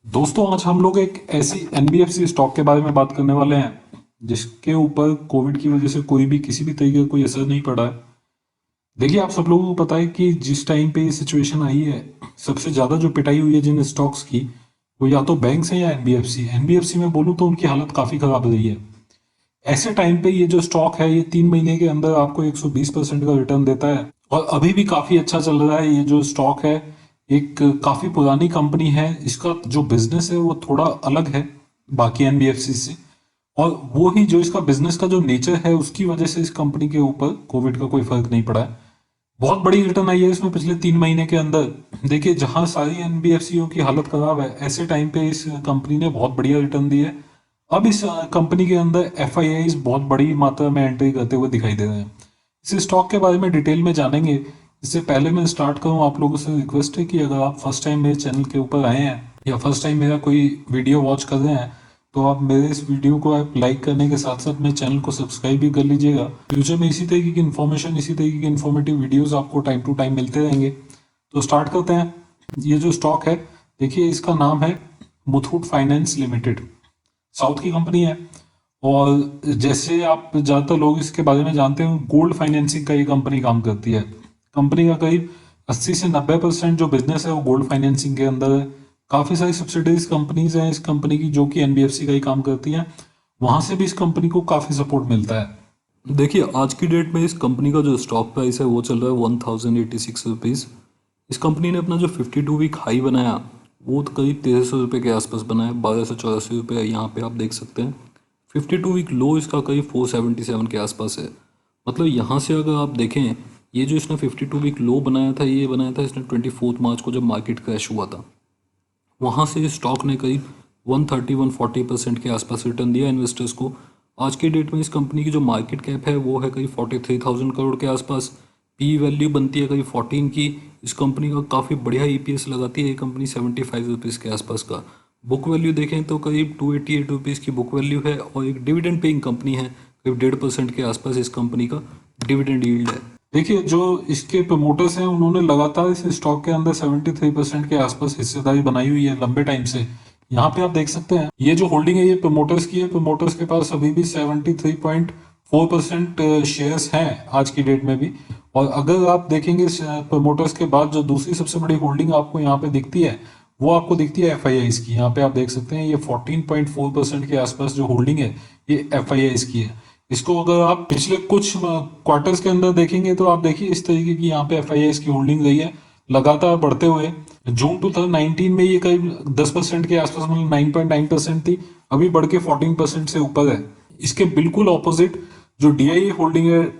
दोस्तों, आज हम लोग एक ऐसी एनबीएफसी स्टॉक के बारे में बात करने वाले हैं जिसके ऊपर कोविड की वजह से कोई भी किसी भी तरीके का कोई असर नहीं पड़ा है। देखिए, आप सब लोगों को पता है कि जिस टाइम पे ये सिचुएशन आई है, सबसे ज्यादा जो पिटाई हुई है जिन स्टॉक्स की, वो या तो बैंक्स है या एनबीएफसी। एनबीएफसी में बोलूँ तो उनकी हालत काफी खराब रही है। ऐसे टाइम पे ये जो स्टॉक है, ये 3 महीने के अंदर आपको 120% का रिटर्न देता है और अभी भी काफी अच्छा चल रहा है। ये जो स्टॉक है, एक काफी पुरानी कंपनी है। इसका जो बिजनेस है वो थोड़ा अलग है बाकी एनबीएफसी से, और वो ही जो इसका बिजनेस का जो नेचर है उसकी वजह से इस कंपनी के ऊपर कोविड का कोई फर्क नहीं पड़ा है। बहुत बड़ी रिटर्न आई है इसमें पिछले 3 महीने के अंदर। देखिए, जहां सारी एनबीएफसीओ की हालत खराब है, ऐसे टाइम पे इस कंपनी ने बहुत बढ़िया रिटर्न दी है। अब इस कंपनी के अंदर एफआईआईज बहुत बड़ी मात्रा में एंट्री करते हुए दिखाई दे रहे हैं। इस स्टॉक के बारे में डिटेल में जानेंगे। इससे पहले मैं स्टार्ट करूं, आप लोगों से रिक्वेस्ट है कि अगर आप फर्स्ट टाइम मेरे चैनल के ऊपर आए हैं या फर्स्ट टाइम मेरा कोई वीडियो वॉच कर रहे हैं, तो आप मेरे इस वीडियो को आप लाइक करने के साथ साथ मेरे चैनल को सब्सक्राइब भी कर लीजिएगा। फ्यूचर में इसी तरीके की इन्फॉर्मेशन, इसी तरीके की इन्फॉर्मेटिव वीडियोस आपको टाइम टू टाइम मिलते रहेंगे। तो स्टार्ट करते हैं। ये जो स्टॉक है, देखिए, इसका नाम है मुथूट फाइनेंस लिमिटेड। साउथ की कंपनी है, और जैसे आप ज़्यादातर लोग इसके बारे में जानते हैं, गोल्ड फाइनेंसिंग का ये कंपनी काम करती है। कंपनी का करीब 80 से 90% जो बिजनेस है वो गोल्ड फाइनेंसिंग के अंदर है। काफ़ी सारी सब्सिडरीज कंपनीज हैं इस कंपनी की जो कि एनबीएफसी का ही काम करती हैं। वहाँ से भी इस कंपनी को काफ़ी सपोर्ट मिलता है। देखिए, आज की डेट में इस कंपनी का जो स्टॉक प्राइस है वो चल रहा है 1086 रुपीज़। इस कंपनी ने अपना जो 52 वीक हाई बनाया वो तो करीब 1300 रुपये के आसपास बनाया, 1284 रुपये यहाँ पे आप देख सकते हैं। 52 वीक लो इसका करीब 477 के आसपास है। मतलब यहाँ से अगर आप देखें, ये जो इसने 52 वीक लो बनाया था, ये बनाया था इसने 24 मार्च को जब मार्केट क्रैश हुआ था। वहाँ से इस स्टॉक ने करीब 130-140% के आसपास रिटर्न दिया इन्वेस्टर्स को। आज की डेट में इस कंपनी की जो मार्केट कैप है वो है करीब 43,000 करोड़ के आसपास। पी वैल्यू बनती है करीब 14 की। इस कंपनी का काफ़ी बढ़िया ईपीएस लगाती है ये कंपनी 75 रुपीज़ के आसपास का। बुक वैल्यू देखें तो करीब 288 रुपीज़ की बुक वैल्यू है, और एक डिविडेंड पेइंग कंपनी है। करीब 1.5% के आसपास इस कंपनी का डिविडेंड यील्ड है। देखिए, जो इसके प्रमोटर्स हैं उन्होंने लगातार इस स्टॉक के अंदर 73% के आसपास हिस्सेदारी बनाई हुई है लंबे टाइम से। यहाँ पे आप देख सकते हैं, ये जो होल्डिंग है ये प्रमोटर्स की है। प्रमोटर्स के पास अभी भी 73.4% शेयर्स हैं आज की डेट में भी। और अगर आप देखेंगे प्रमोटर्स के बाद जो दूसरी सबसे बड़ी होल्डिंग आपको यहाँ पे दिखती है, वो आपको दिखती है एफआईआईज की। यहाँ पे आप देख सकते हैं, ये 14.4% के आसपास जो होल्डिंग है ये एफआईआईज की है। इसको अगर आप पिछले कुछ क्वार्टर्स के अंदर देखेंगे तो आप देखिए इस तरीके की यहाँ पे एफआईआईज की होल्डिंग रही है लगातार बढ़ते हुए। जून 2019 में ये करीब 10% के आसपास, मतलब 9.9% थी, अभी बढ़ के 14% से ऊपर है। इसके बिल्कुल ऑपोजिट जो डीआईए होल्डिंग है,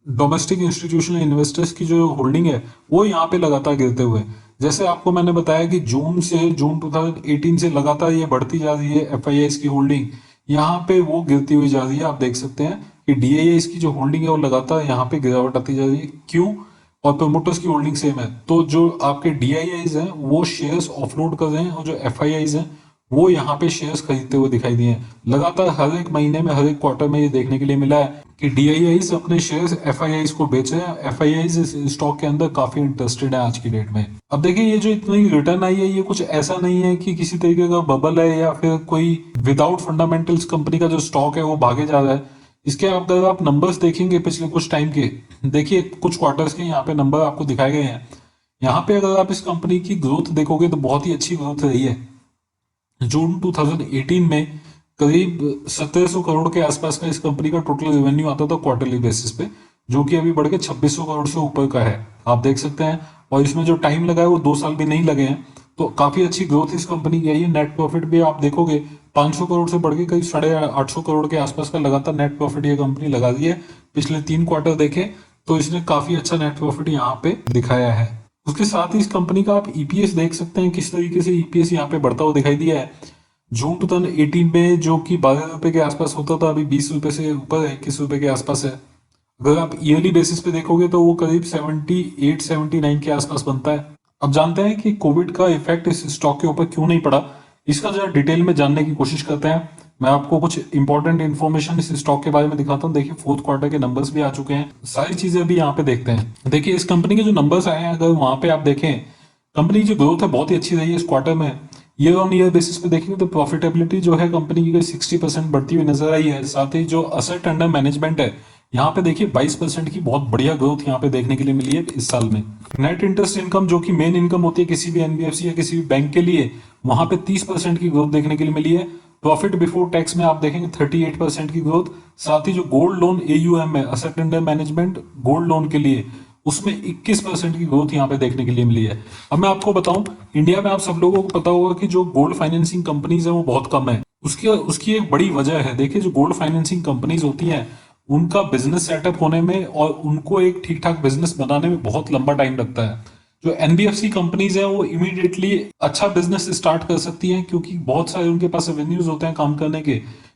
डोमेस्टिक इंस्टीट्यूशनल इन्वेस्टर्स की जो होल्डिंग है, वो यहाँ पे लगातार गिरते हुए। जैसे आपको मैंने बताया कि जून 2018 से लगातार ये बढ़ती जा रही है एफआईआईज की होल्डिंग, यहाँ पे वो गिरती हुई जा रही है। आप देख सकते हैं कि डीआईआईज की जो होल्डिंग है वो लगातार यहाँ पे गिरावट आती जा रही है। क्यों? और प्रमोटर्स की होल्डिंग सेम है, तो जो आपके डीआईआईज हैं वो शेयर्स ऑफलोड कर रहे हैं, और जो एफआईआईज हैं वो यहाँ पे शेयर्स खरीदते हुए दिखाई दिए हैं। लगातार हर एक महीने में, हर एक क्वार्टर में ये देखने के लिए मिला है कि डीआईआईज अपने शेयर्स एफआईआईज को बेच रहे हैं। एफआईआईज इस स्टॉक के अंदर काफी इंटरेस्टेड है आज की डेट में। अब देखिए, ये जो इतनी रिटर्न आई है, ये कुछ ऐसा नहीं है कि किसी तरीके का बबल है या फिर कोई विदाउट फंडामेंटल्स कंपनी का जो स्टॉक है वो भागे जा रहा है। इसके अगर आप नंबर्स देखेंगे पिछले कुछ टाइम के, देखिए कुछ क्वार्टर्स के यहाँ पे नंबर आपको दिखाए गए हैं। यहाँ पे अगर आप इस कंपनी की ग्रोथ देखोगे तो बहुत ही अच्छी ग्रोथ रही है। जून 2018 में करीब 1700 करोड़ के आसपास का इस कंपनी का टोटल रेवेन्यू आता था क्वार्टरली बेसिस पे, जो कि अभी बढ़ के 2600 करोड़ से ऊपर का है, आप देख सकते हैं। और इसमें जो टाइम लगा है वो 2 साल भी नहीं लगे हैं, तो काफी अच्छी ग्रोथ इस कंपनी की आई है। नेट प्रॉफिट भी आप देखोगे 500 करोड़ से बढ़ के करीब 850 करोड़ के आसपास का लगातार नेट प्रॉफिट ये कंपनी लगा दी है। पिछले 3 क्वार्टर देखें तो इसने काफी अच्छा नेट प्रॉफिट यहाँ पे दिखाया है। उसके साथ ही इस कंपनी का आप ईपीएस देख सकते हैं, किस तरीके से ईपीएस यहाँ पे बढ़ता हुआ दिखाई दिया है। जून 2018 में जो कि 12 रुपए के आसपास होता था, अभी 20 रुपए से ऊपर है, 21 रुपए के आसपास है। अगर आप ईयरली बेसिस पे देखोगे तो वो करीब 78-79 के आसपास बनता है। अब जानते हैं कि कोविड का इफेक्ट इस स्टॉक के ऊपर क्यों नहीं पड़ा। इसका जरा डिटेल में जानने की कोशिश करते हैं। मैं आपको कुछ इंपॉर्टेंट इन्फॉर्मेशन इस स्टॉक के बारे में दिखाता हूँ। देखिए फोर्थ क्वार्टर के नंबर्स भी आ चुके हैं, सारी चीजें अभी यहाँ पे देखते हैं। देखिए इस कंपनी के जो नंबर्स आए हैं, अगर वहां पे आप देखें, कंपनी की जो ग्रोथ है बहुत ही अच्छी रही है इस क्वार्टर में। ईयर ऑन ईयर बेसिस पे देखेंगे तो प्रॉफिटेबिलिटी जो है कंपनी की 60% बढ़ती हुई नजर आई है। साथ ही जो असेट अंडर मैनेजमेंट है, यहाँ पे देखिए 22% की बहुत बढ़िया ग्रोथ यहाँ पे देखने के लिए मिली है इस साल में। नेट इंटरेस्ट इनकम जो कि मेन इनकम होती है किसी भी एनबीएफसी या किसी भी बैंक के लिए, वहां पे 30% की ग्रोथ देखने के लिए मिली है। प्रॉफिट बिफोर टैक्स में आप देखेंगे 38% की ग्रोथ। साथ ही जो गोल्ड लोन एयूएम है, asset under management gold loan के लिए, उसमें 21% की ग्रोथ यहाँ पे देखने के लिए मिली है। अब मैं आपको बताऊं, इंडिया में आप सब लोगों को पता होगा कि जो गोल्ड फाइनेंसिंग कंपनीज है वो बहुत कम है। उसकी उसकी एक बड़ी वजह है, देखिए जो गोल्ड फाइनेंसिंग कंपनीज होती हैं उनका बिजनेस सेटअप होने में और उनको एक ठीक ठाक बिजनेस बनाने में बहुत लंबा टाइम लगता है। जो एनबीएफसी कंपनीज है वो इमीडिएटली अच्छा बिजनेस स्टार्ट कर सकती हैं क्योंकि बहुत सारे उनके पास रेवेन्यूज होते हैं काम करने के।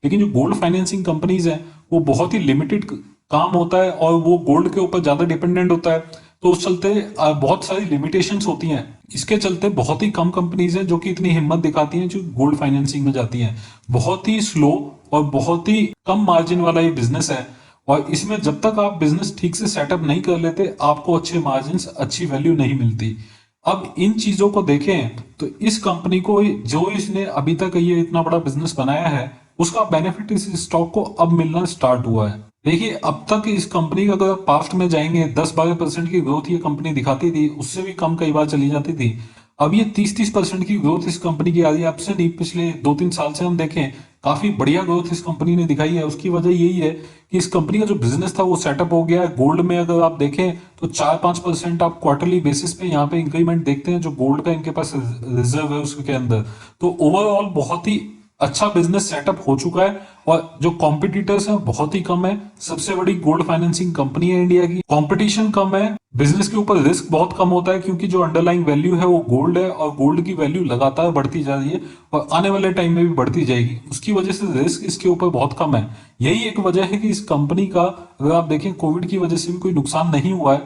लेकिन जो गोल्ड फाइनेंसिंग कंपनीज हैं वो बहुत ही लिमिटेड काम होता है और वो गोल्ड के ऊपर ज्यादा डिपेंडेंट होता है, तो उस चलते बहुत सारी लिमिटेशंस होती हैं। इसके चलते बहुत ही कम कंपनीज हैं जो कि इतनी हिम्मत दिखाती हैं जो गोल्ड फाइनेंसिंग में जाती हैं। बहुत ही स्लो और बहुत ही कम मार्जिन वाला ये बिजनेस है, और इसमें जब तक आप बिजनेस ठीक से सेटअप नहीं कर लेते आपको अच्छे मार्जिन, अच्छी वैल्यू नहीं मिलती। अब इन चीजों को देखें तो इस कंपनी को जो इसने अभी तक ये इतना बड़ा बिजनेस बनाया है उसका बेनिफिट इस स्टॉक को अब मिलना स्टार्ट हुआ है। देखिए अब तक इस कंपनी का अगर पास्ट में जाएंगे 10-12% की ग्रोथ ये कंपनी दिखाती थी, उससे भी कम कई बार चली जाती थी। अब ये 30-30% की ग्रोथ इस कंपनी की आ रही है। अब से नहीं, पिछले 2-3 साल से हम देखें काफी बढ़िया ग्रोथ इस कंपनी ने दिखाई है। उसकी वजह यही है कि इस कंपनी का जो बिजनेस था वो सेटअप हो गया है। गोल्ड में अगर आप देखें तो 4-5% आप क्वार्टरली बेसिस पे यहाँ पे इंक्रीमेंट देखते हैं जो गोल्ड का इनके पास रिजर्व है उसके अंदर। तो ओवरऑल बहुत ही अच्छा बिजनेस सेटअप हो चुका है और जो कॉम्पिटिटर्स हैं बहुत ही कम है। सबसे बड़ी गोल्ड फाइनेंसिंग कंपनी है इंडिया की, कंपटीशन कम है, बिजनेस के ऊपर रिस्क बहुत कम होता है क्योंकि जो अंडरलाइंग वैल्यू है वो गोल्ड है और गोल्ड की वैल्यू लगातार बढ़ती जा रही है और आने वाले टाइम में भी बढ़ती जाएगी। उसकी वजह से रिस्क इसके ऊपर बहुत कम है। यही एक वजह है कि इस कंपनी का अगर आप देखें कोविड की वजह से भी कोई नुकसान नहीं हुआ है।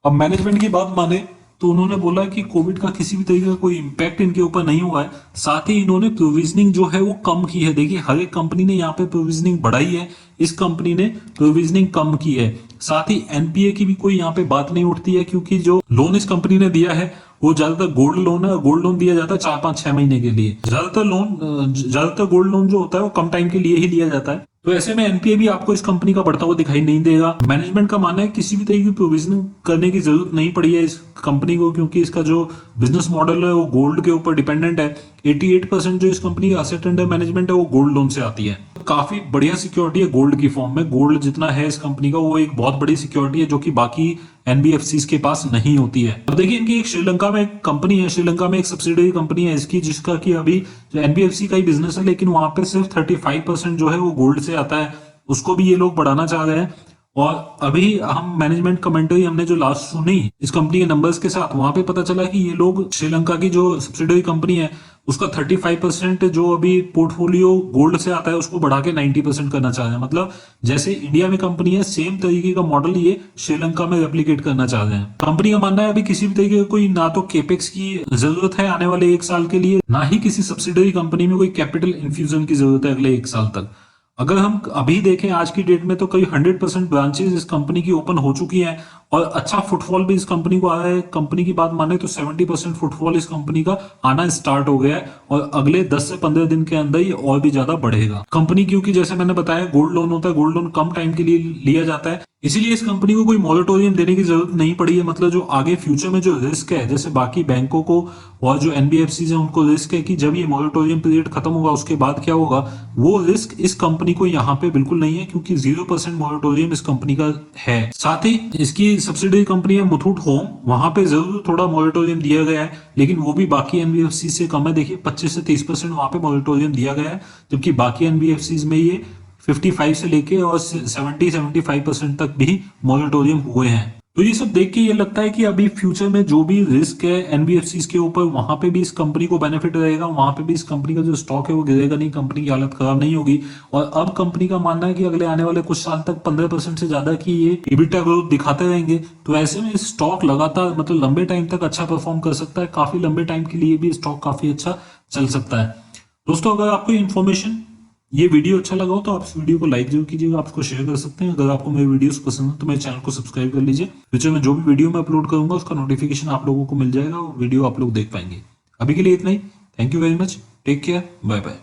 अब मैनेजमेंट की बात माने तो उन्होंने बोला कि कोविड का किसी भी तरीके का कोई इम्पैक्ट इनके ऊपर नहीं हुआ है। साथ ही इन्होंने प्रोविजनिंग जो है वो कम की है। देखिए हर एक कंपनी ने यहाँ पे प्रोविजनिंग बढ़ाई है, इस कंपनी ने प्रोविजनिंग कम की है। साथ ही एनपीए की भी कोई यहाँ पे बात नहीं उठती है क्योंकि जो लोन इस कंपनी ने दिया है वो ज्यादातर गोल्ड लोन है और गोल्ड लोन दिया जाता है 4-5-6 महीने के लिए। ज्यादातर गोल्ड लोन जो होता है वो कम टाइम के लिए ही लिया जाता है। तो ऐसे में एनपीए भी आपको इस कंपनी का बढ़ता हुआ दिखाई नहीं देगा। मैनेजमेंट का मानना है किसी भी तरह की प्रोविजनिंग करने की जरूरत नहीं पड़ी है इस कंपनी को क्योंकि इसका जो बिजनेस मॉडल है वो गोल्ड के ऊपर डिपेंडेंट है। 88% जो इस कंपनी का असेट अंडर मैनेजमेंट है वो गोल्ड लोन से आती है। काफी बढ़िया सिक्योरिटी है गोल्ड की फॉर्म में। गोल्ड जितना है इस कंपनी का वो एक बहुत बड़ी सिक्योरिटी है जो कि बाकी एनबीएफसीज के पास नहीं होती है। अब देखिए इनकी एक श्रीलंका में एक कंपनी है, श्रीलंका में एक सब्सिडरी कंपनी है इसकी जिसका कि अभी जो एनबीएफसी का ही बिजनेस है लेकिन वहां पे सिर्फ 35% जो है वो गोल्ड से आता है। उसको भी ये लोग बढ़ाना चाह रहे हैं। और अभी हम मैनेजमेंट कमेंट्री हमने जो लास्ट सुनी इस कंपनी के नंबर्स के साथ, वहां पे पता चला कि ये लोग श्रीलंका की जो सब्सिडरी कंपनी है उसका 35% जो अभी पोर्टफोलियो गोल्ड से आता है उसको बढ़ा के 90% करना चाह रहे हैं। मतलब जैसे इंडिया में कंपनी है सेम तरीके का मॉडल ये श्रीलंका में रेप्लिकेट करना चाह रहे हैं। कंपनी का मानना है अभी किसी भी तरीके का कोई ना तो केपेक्स की जरूरत है आने वाले 1 साल के लिए, ना ही किसी सब्सिडरी कंपनी में कोई कैपिटल इन्फ्यूजन की जरूरत है अगले 1 साल तक। अगर हम अभी देखें आज की डेट में तो कई 100% ब्रांचेस इस कंपनी की ओपन हो चुकी हैं और अच्छा फुटफॉल भी इस कंपनी को आ रहा है। कंपनी की बात माने तो 70% फुटफॉल इस कंपनी का आना स्टार्ट हो गया है और अगले 10 से 15 दिन के अंदर ये और भी ज्यादा बढ़ेगा। कंपनी क्योंकि जैसे मैंने बताया गोल्ड लोन होता है, गोल्ड लोन कम टाइम के लिए लिया जाता है, इसीलिए इस कंपनी को कोई मॉरेटोरियम देने की जरूरत नहीं पड़ी है। मतलब जो आगे फ्यूचर में जो रिस्क है जैसे बाकी बैंकों को और जो एनबीएफसी है उनको रिस्क है कि जब ये मॉरेटोरियम पीरियड खत्म होगा उसके बाद क्या होगा, वो रिस्क इस कंपनी को यहाँ पे बिल्कुल नहीं है क्योंकि 0% मॉरेटोरियम इस कंपनी का है। साथ ही इसकी सब्सिडरी कंपनी है मुथूट होम, वहां पे जरूर थोड़ा मॉरेटोरियम दिया गया है लेकिन वो भी बाकी एनबीएफसी से कम है। देखिए 25 से 30% वहां पे मॉरेटोरियम दिया गया है जबकि बाकी एनबीएफसी में ये 55 से लेके और 70-75% तक भी मॉरेटोरियम हुए हैं। तो ये सब देख के ये लगता है कि अभी फ्यूचर में जो भी रिस्क है एनबीएफसी के ऊपर वहां पे भी इस कंपनी को बेनिफिट रहेगा, वहां पे भी इस कंपनी का जो स्टॉक है वो गिरेगा नहीं, कंपनी की हालत खराब नहीं होगी। और अब कंपनी का मानना है कि अगले आने वाले कुछ साल तक 15% से ज्यादा की ये इबिटा ग्रोथ दिखाते रहेंगे। तो ऐसे में स्टॉक लगातार मतलब लंबे टाइम तक अच्छा परफॉर्म कर सकता है, काफी लंबे टाइम के लिए भी स्टॉक काफी अच्छा चल सकता है। दोस्तों अगर आपको इन्फॉर्मेशन ये वीडियो अच्छा लगा हो तो आप इस वीडियो को लाइक जरूर कीजिएगा, आप इसको शेयर कर सकते हैं। अगर आपको मेरे वीडियोस पसंद है तो मेरे चैनल को सब्सक्राइब कर लीजिए। फ्यूचर में जो भी वीडियो मैं अपलोड करूंगा उसका नोटिफिकेशन आप लोगों को मिल जाएगा और वीडियो आप लोग देख पाएंगे। अभी के लिए इतना ही। Thank you very much. Take care. Bye bye.